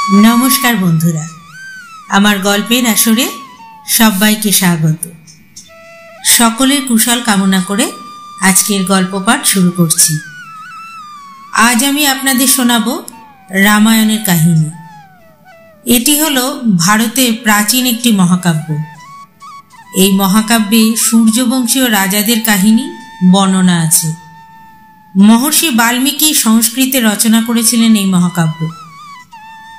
नमस्कार बंधुरा आमार गल्पेर आसरे सबाइके स्वागत। सकलेर कुशल कामना करे आजकेर गल्प पाठ शुरू करछि। आज आमी आपनादेर शोनाबो रामायणेर काहिनी। एटी हलो भारतेर प्राचीन एकटी महाकाव्य। এই মহাকাব্যে সূর্যবংশীয় রাজাদের কাহিনী বর্ণনা আছে। মহর্ষি বাল্মীকি সংস্কৃতে রচনা করেছিলেন এই মহাকাব্য।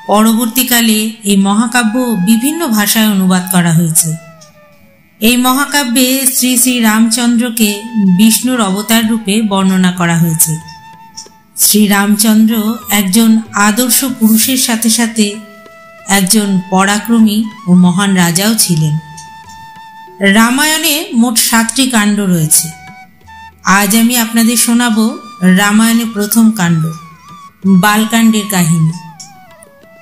পরবর্তীকালে এই মহাকাব্য বিভিন্ন ভাষায় অনুবাদ করা হয়েছে। এই মহাকাব্যে শ্রী শ্রী রামচন্দ্রকে বিষ্ণুর অবতার রূপে বর্ণনা করা হয়েছে। শ্রী রামচন্দ্র একজন আদর্শ পুরুষের সাথে সাথে একজন পরাক্রমী ও মহান রাজাও ছিলেন। রামায়ণে মোট 7টি কাণ্ড রয়েছে। আজ আমি আপনাদের শোনাবো রামায়ণের প্রথম কাণ্ড বালকাণ্ডের কাহিনী।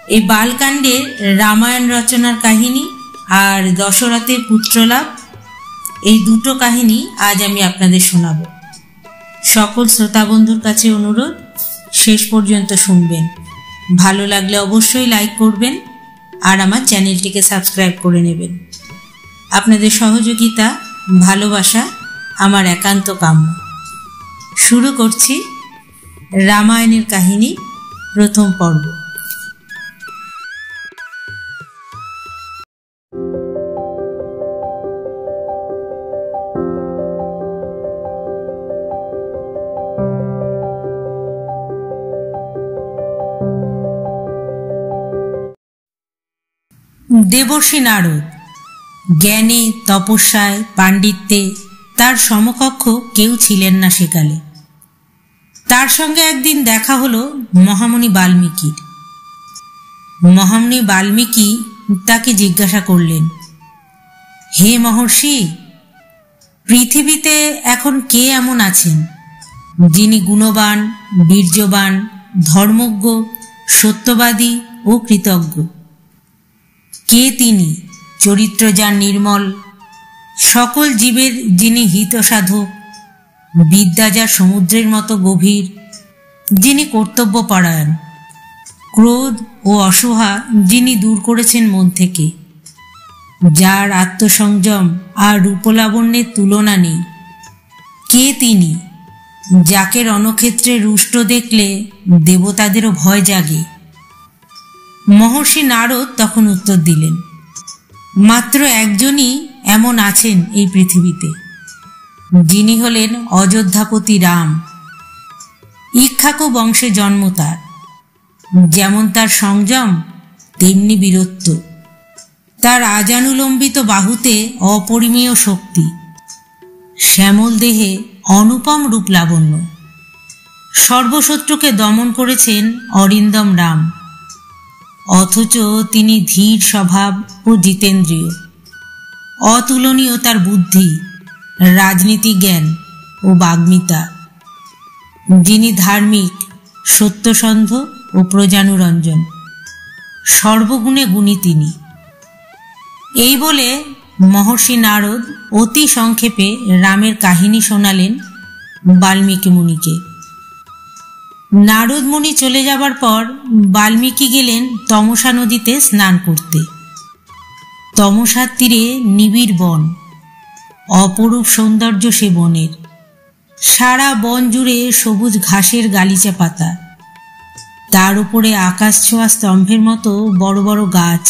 এই বালকাণ্ডে রামায়ণ রচনার কাহিনী আর দশরথের পুত্রলাভ এই দুটো কাহিনী আজ আমি আপনাদের শোনাবো। সকল শ্রোতা বন্ধুর কাছে অনুরোধ শেষ পর্যন্ত শুনবেন। ভালো লাগলে অবশ্যই লাইক করবেন আর আমার চ্যানেলটিকে সাবস্ক্রাইব করে নেবেন। আপনাদের সহযোগিতা ভালোবাসা আমার একান্ত কাম্য। শুরু করছি রামায়ণের কাহিনী প্রথম পর্ব। দেবর্ষি নারদ জ্ঞানে তপস্যায় পাণ্ডিত্যে তার সমকক্ষ কেউ ছিলেন না সেকালে। তার সঙ্গে একদিন দেখা হলো মহামুনি বাল্মীকির। মহামুনি বাল্মীকি তাকে জিজ্ঞাসা করলেন, হে মহর্ষি, পৃথিবীতে এখন কে এমন আছেন যিনি গুণবান, বীর্যবান, ধর্মজ্ঞ, সত্যবাদী ও কৃতজ্ঞ? কে তিনি, চরিত্র যার নির্মল, সকল জীবের যিনি হিতসাধক, বিদ্যা যার সমুদ্রের মতো গভীর, যিনি কর্তব্যপরায়ণ, ক্রোধ ও অসূয়া যিনি দূর করেছেন মন থেকে, যার আত্মসংযম আর রূপলাবণ্যের তুলনা নেই? কে তিনি, যাকে রণক্ষেত্রে রুষ্ট দেখলে দেবতাদেরও ভয় জাগে? মহর্ষি নারদ তখন উত্তর দিলেন, মাত্র একজনই এমন আছেন এই পৃথিবীতে, যিনি হলেন অযোধ্যাপতি রাম। ইক্ষ্বাকু বংশে জন্ম তার, যেমন তার সংযম তেমনি বীরত্ব, তার আজানুলম্বিত বাহুতে অপরিমেয় শক্তি, শ্যামল দেহে অনুপম রূপ লাবণ্য। সর্বশত্রুকে দমন করেছেন অরিন্দম রাম, অথচ তিনি ধীর স্বভাব ও জিতেন্দ্রিয়। অতুলনীয় তার বুদ্ধি, রাজনীতি জ্ঞান ও বাগ্মিতা। যিনি ধার্মিক, সত্যসন্ধ ও প্রজানুরঞ্জন, সর্বগুণে গুণী তিনি। এই বলে মহর্ষি নারদ অতি সংক্ষেপে রামের কাহিনী শোনালেন বাল্মীকি মুনিকে। নারদ মুনি চলে যাবার পর বাল্মীকি গেলেন তমসা নদীতে স্নান করতে। তমসার তীরে নিবিড় বন, অপরূপ সৌন্দর্য সে বনের। সারা বন জুড়ে সবুজ ঘাসের গালিচা পাতা, তার উপরে আকাশ ছোঁয়া স্তম্ভের মতো বড় বড় গাছ।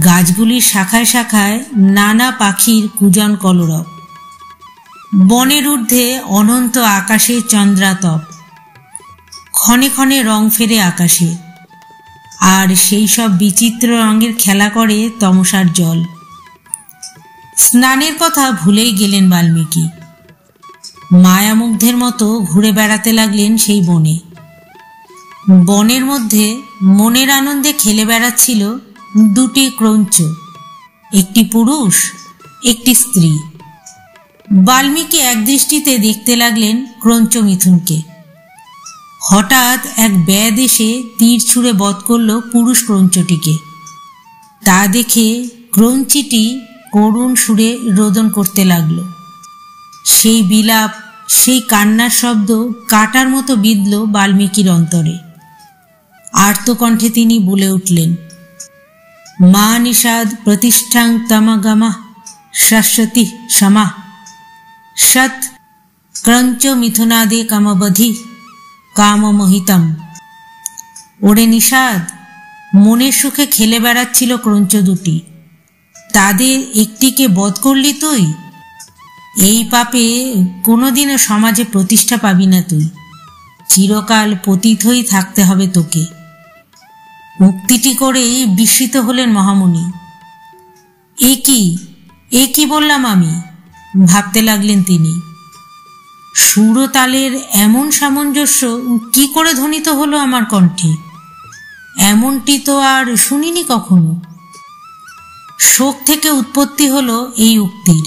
গাছগুলির শাখায় শাখায় নানা পাখির কুজন কলরব। বনের ঊর্ধ্বে অনন্ত আকাশে চন্দ্রাতপ, ক্ষণে ক্ষণে রং ফেরে আকাশে, আর সেই সব বিচিত্র রঙের খেলা করে তমসার জল। স্নানের কথা ভুলেই গেলেন বাল্মীকি। মায়ামুগ্ধের মতো ঘুরে বেড়াতে লাগলেন সেই বনে। বনের মধ্যে মনের আনন্দে খেলে বেড়াচ্ছিল দুটি ক্রঞ্চ, একটি পুরুষ একটি স্ত্রী। বাল্মীকি একদৃষ্টিতে দেখতে লাগলেন ক্রঞ্চ মিথুনকে। হঠাৎ এক ব্যাধ এসে তীর ছুঁড়ে বধ করল পুরুষ ক্রঞ্চটিকে। তা দেখে ক্রঞ্চিটি করুণ সুরে রোদন করতে লাগল। সেই বিলাপ, সেই কান্নার শব্দ কাটার মতো বিঁধল বাল্মীকির অন্তরে। আর্তকণ্ঠে তিনি বলে উঠলেন, মা নিষাদ প্রতিষ্ঠাং তমগমা শাশ্বতী সমা সৎ ক্রঞ্চ মিথুনাদে কামবধি কামমোহিতম। ওরে নিষাদ, মনের সুখে খেলে বেড়াচ্ছিল ক্রঞ্চ দুটি, তাদের একটিকে বধ করলি তুই। এই পাপে কোনোদিনও সমাজে প্রতিষ্ঠা পাবি না তুই, চিরকাল পতিত হয়েই থাকতে হবে তোকে। উক্তিটি করেই বিস্মিত হলেন মহামুনি। এ কি বললাম আমি, ভাবতে লাগলেন তিনি। সুর ও তালের এমন সামঞ্জস্য কি করে ধ্বনিত হলো আমার কণ্ঠে, এমনটি তো আর শুনিনি কখনো। শোক থেকে উৎপত্তি হলো এই উক্তির।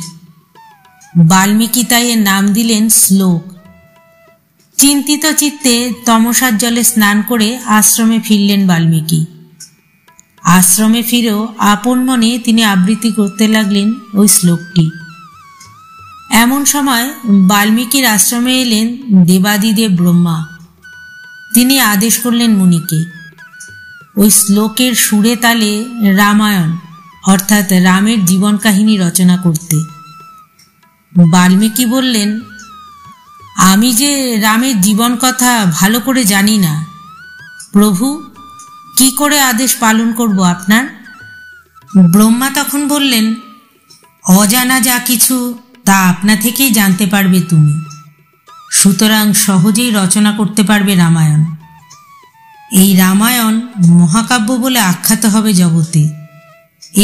বাল্মীকি তাই এর নাম দিলেন শ্লোক। চিন্তিত চিত্তে তমসার জলে স্নান করে আশ্রমে ফিরলেন বাল্মীকি। আশ্রমে ফিরেও আপন মনে তিনি আবৃত্তি করতে লাগলেন ওই শ্লোকটি। এমন সময় বাল্মীকির আশ্রমে এলেন দেবাদিদেব ব্রহ্মা। তিনি আদেশ করলেন মুনিকে ওই শ্লোকের সুরে তালে রামায়ণ অর্থাৎ রামের জীবন কাহিনী রচনা করতে। বাল্মীকি বললেন, আমি যে রামের জীবন কথা ভালো করে জানি না, প্রভু কি করে আদেশ পালন করব আপনার? ব্রহ্মা তখন বললেন, অজানা যা কিছু তা আপনা থেকেই জানতে পারবে তুমি, সুতরাং সহজেই রচনা করতে পারবে রামায়ণ। এই রামায়ণ মহাকাব্য বলে আখ্যাত হবে জগতে,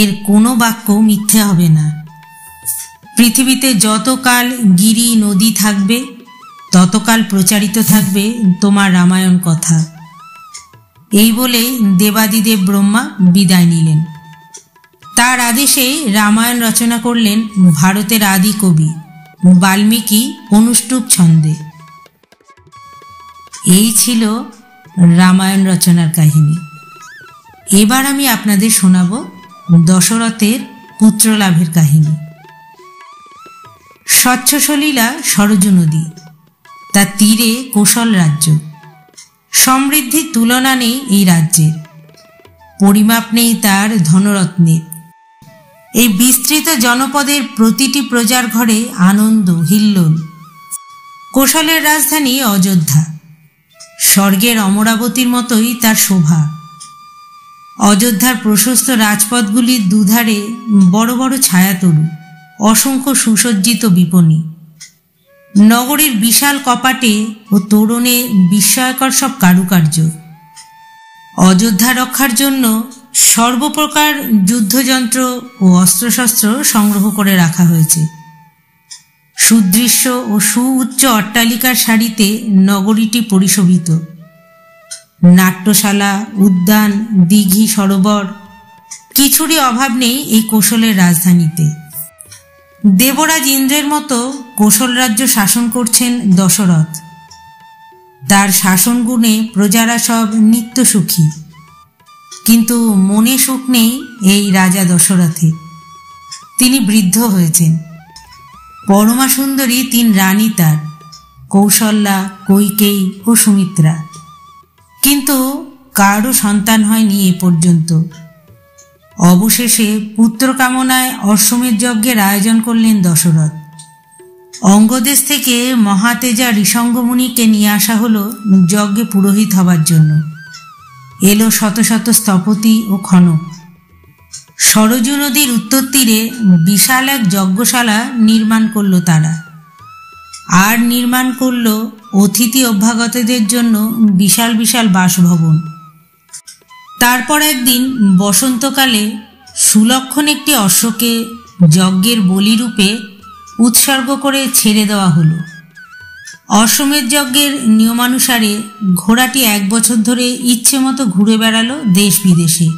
এর কোনো বাক্য মিথ্যে হবে না। পৃথিবীতে যতকাল গিরি নদী থাকবে ততকাল প্রচারিত থাকবে তোমার রামায়ণ কথা। এই বলে দেবাদিদেব ব্রহ্মা বিদায় নিলেন। তার আদেশে রামায়ণ রচনা করলেন ভারতের আদি কবি বাল্মীকি অনুষ্টুপ ছন্দে। এই ছিল রামায়ণ রচনার কাহিনী। এবার আমি আপনাদের শোনাব দশরথের পুত্রলাভের কাহিনী। স্বচ্ছ সলিলা সরজু নদী, তার তীরে কোশল রাজ্য। সমৃদ্ধির তুলনা নেই এই রাজ্যের, পরিমাপ নেই তার ধনরত্নের। এই বিস্তৃত জনপদের প্রতিটি প্রজার ঘরে আনন্দ হিল্লোল। কোশলের রাজধানী অযোধ্যা, স্বর্গের অমরাবতীর মতোই তার শোভা। অযোধ্যার প্রশস্ত রাজপথগুলির দুধারে বড় বড় ছায়াতরু, অসংখ্য সুসজ্জিত বিপণী। নগরীর বিশাল কপাটে ও তোরণে বিস্ময়কর সব কারুকার্য। অযোধ্যা রক্ষার জন্য সর্বপ্রকার যুদ্ধযন্ত্র ও অস্ত্রশস্ত্র সংগ্রহ করে রাখা হয়েছে। সুদৃশ্য ও সুউচ্চ অট্টালিকার সারিতে নগরীটি পরিশোভিত। নাট্যশালা, উদ্যান, দিঘি, সরোবর, কিছুরই অভাব নেই এই কোশলের রাজধানীতে। দেবরাজ ইন্দ্রের মতো কোশল রাজ্য শাসন করছেন দশরথ। তার শাসন গুণে প্রজারা সব নিত্য সুখী, কিন্তু মনে সুখ নেই এই রাজা দশরথে। তিনি বৃদ্ধ হয়েছেন। পরমা সুন্দরী তিন রানী তার, কৌশল্যা, কৈকেয়ী ও সুমিত্রা, কিন্তু কারও সন্তান হয়নি এ পর্যন্ত। অবশেষে পুত্র কামনায় অশ্বমেধ যজ্ঞের আয়োজন করলেন দশরথ। অঙ্গদেশ থেকে মহাতেজা ঋষঙ্গমুনিকে নিয়ে আসা হলো যজ্ঞে পুরোহিত হবার জন্য। এলো শত শত স্থপতি ও খনক। সরজু নদীর উত্তর তীরে বিশাল এক যজ্ঞশালা নির্মাণ করল তারা, আর নির্মাণ করল অতিথি অভ্যাগতদের জন্য বিশাল বিশাল বাসভবন। তারপর একদিন বসন্তকালে সুলক্ষণ একটি অশ্বকে যজ্ঞের বলিরূপে উৎসর্গ করে ছেড়ে দেওয়া হলো। অশ্বমেধ যজ্ঞের নিয়মানুসারে ঘোড়াটি 1 বছর ধরে ইচ্ছে মতো ঘুরে বেড়ালো দেশ বিদেশে।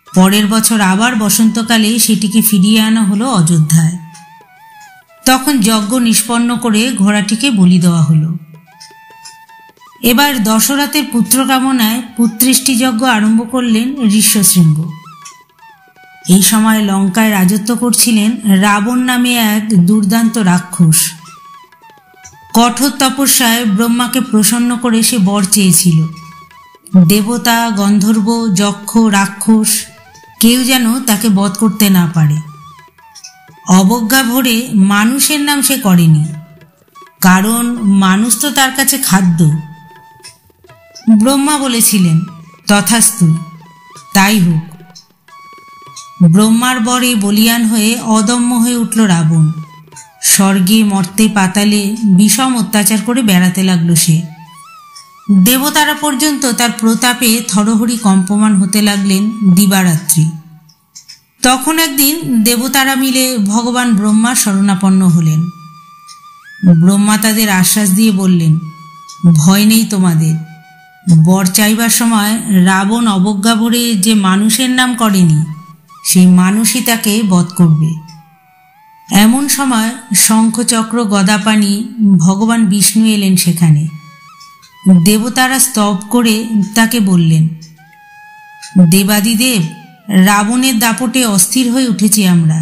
পরের বছর আবার বসন্তকালে সেটিকে ফিরিয়ে আনা হলো অযোধ্যায়। তখন যজ্ঞ নিষ্পন্ন করে ঘোড়াটিকে বলি দেওয়া হলো। এবার দশরথের পুত্র কামনায় পুত্রেষ্টি যজ্ঞ আরম্ভ করলেন ঋষ্যশৃঙ্গ। এই সময় লঙ্কায় রাজত্ব করছিলেন রাবণ নামে এক দুর্দান্ত রাক্ষস। কঠোর তপস্যায় ব্রহ্মাকে প্রসন্ন করে সে বর চেয়েছিল, দেবতা, গন্ধর্ব, যক্ষ, রাক্ষস কেউ যেন তাকে বধ করতে না পারে। অবজ্ঞা ভরে মানুষের নাম সে করেনি, কারণ মানুষ তো তার কাছে খাদ্য। ব্রহ্মা বলেছিলেন, তথাস্তু, তাই হোক। ব্রহ্মার বরে বলিয়ান হয়ে অদম্য হয়ে উঠল রাবণ। স্বর্গে, মর্তে, পাতালে বিষম অত্যাচার করে বেড়াতে লাগল সে। দেবতারা পর্যন্ত তার প্রতাপে থরহরি কম্পমান হতে লাগলেন দিবারাত্রি। তখন একদিন দেবতারা মিলে ভগবান ব্রহ্মার শরণাপন্ন হলেন। ব্রহ্মা তাদের আশ্বাস দিয়ে বললেন, ভয় নেই তোমাদের। বর চাইবার সময় রাবণ অবজ্ঞা ভরে যে মানুষের নাম করেনি, সেই মানুষই তাকে বধ করবে। এমন সময় শঙ্খচক্র গদাপানি ভগবান বিষ্ণু এলেন সেখানে। দেবতারা স্তব করে তাকে বললেন, দেবাদিদেব, রাবণের দাপটে অস্থির হয়ে উঠেছি আমরা।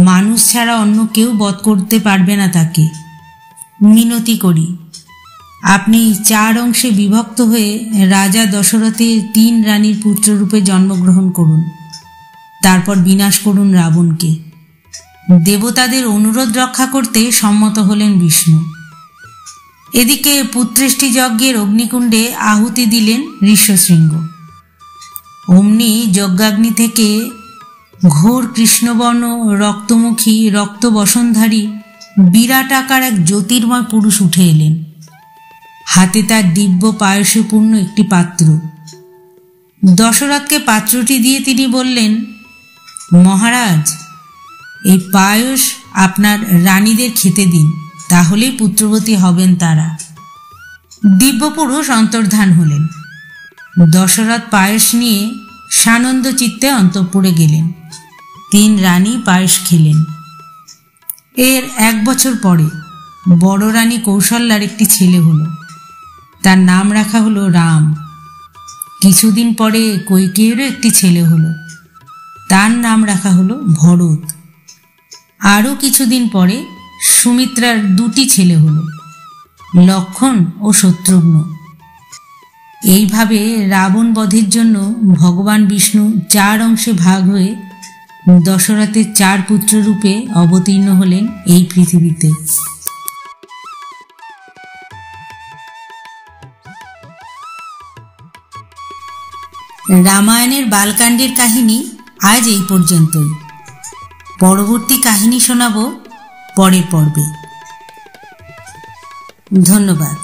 মানুষ ছাড়া অন্য কেউ বধ করতে পারবে না তাকে। মিনতি করি, আপনি 4 অংশে বিভক্ত হয়ে রাজা দশরথের 3 রানীর পুত্ররূপে জন্মগ্রহণ করুন, তারপর বিনাশ করুন রাবণকে। দেবতাদের অনুরোধ রক্ষা করতে সম্মত হলেন বিষ্ণু। এদিকে পুত্রেষ্টি যজ্ঞের অগ্নিকুণ্ডে আহুতি দিলেন ঋষ্যশৃঙ্গ। অমনি যজ্ঞাগ্নি থেকে ঘোর কৃষ্ণবর্ণ, রক্তমুখী, রক্তবসনধারী বিরাট আকার এক জ্যোতির্ময় পুরুষ উঠে এলেন। হাতে তার দিব্য পায়সে পূর্ণ একটি পাত্র। দশরথকে পাত্রটি দিয়ে তিনি বললেন, মহারাজ, এই পায়স আপনার রানীদের খেতে দিন, তাহলেই পুত্রবতী হবেন তারা। দিব্য পুরুষ অন্তর্ধান হলেন। দশরথ পায়স নিয়ে সানন্দ চিত্তে অন্তঃপুরে গেলেন। 3 রানী পায়স খেলেন। এর 1 বছর পরে বড় রানী কৌশল্যার একটি ছেলে হলো। তার নাম রাখা হলো রাম। কিছুদিন পরে কৈকেয়ীরও একটি ছেলে হলো। তার নাম রাখা হলো ভরত। আরও কিছুদিন পরে সুমিত্রার 2টি ছেলে হলো, লক্ষণ ও শত্রুঘ্ন। এইভাবে রাবণ বধের জন্য ভগবান বিষ্ণু 4 অংশে ভাগ হয়ে দশরথের 4 পুত্ররূপে অবতীর্ণ হলেন এই পৃথিবীতে। রামায়ণের বালকাণ্ডের কাহিনী আজ এই পর্যন্তই। পরবর্তী কাহিনী শোনাব পরের পর্বে। ধন্যবাদ।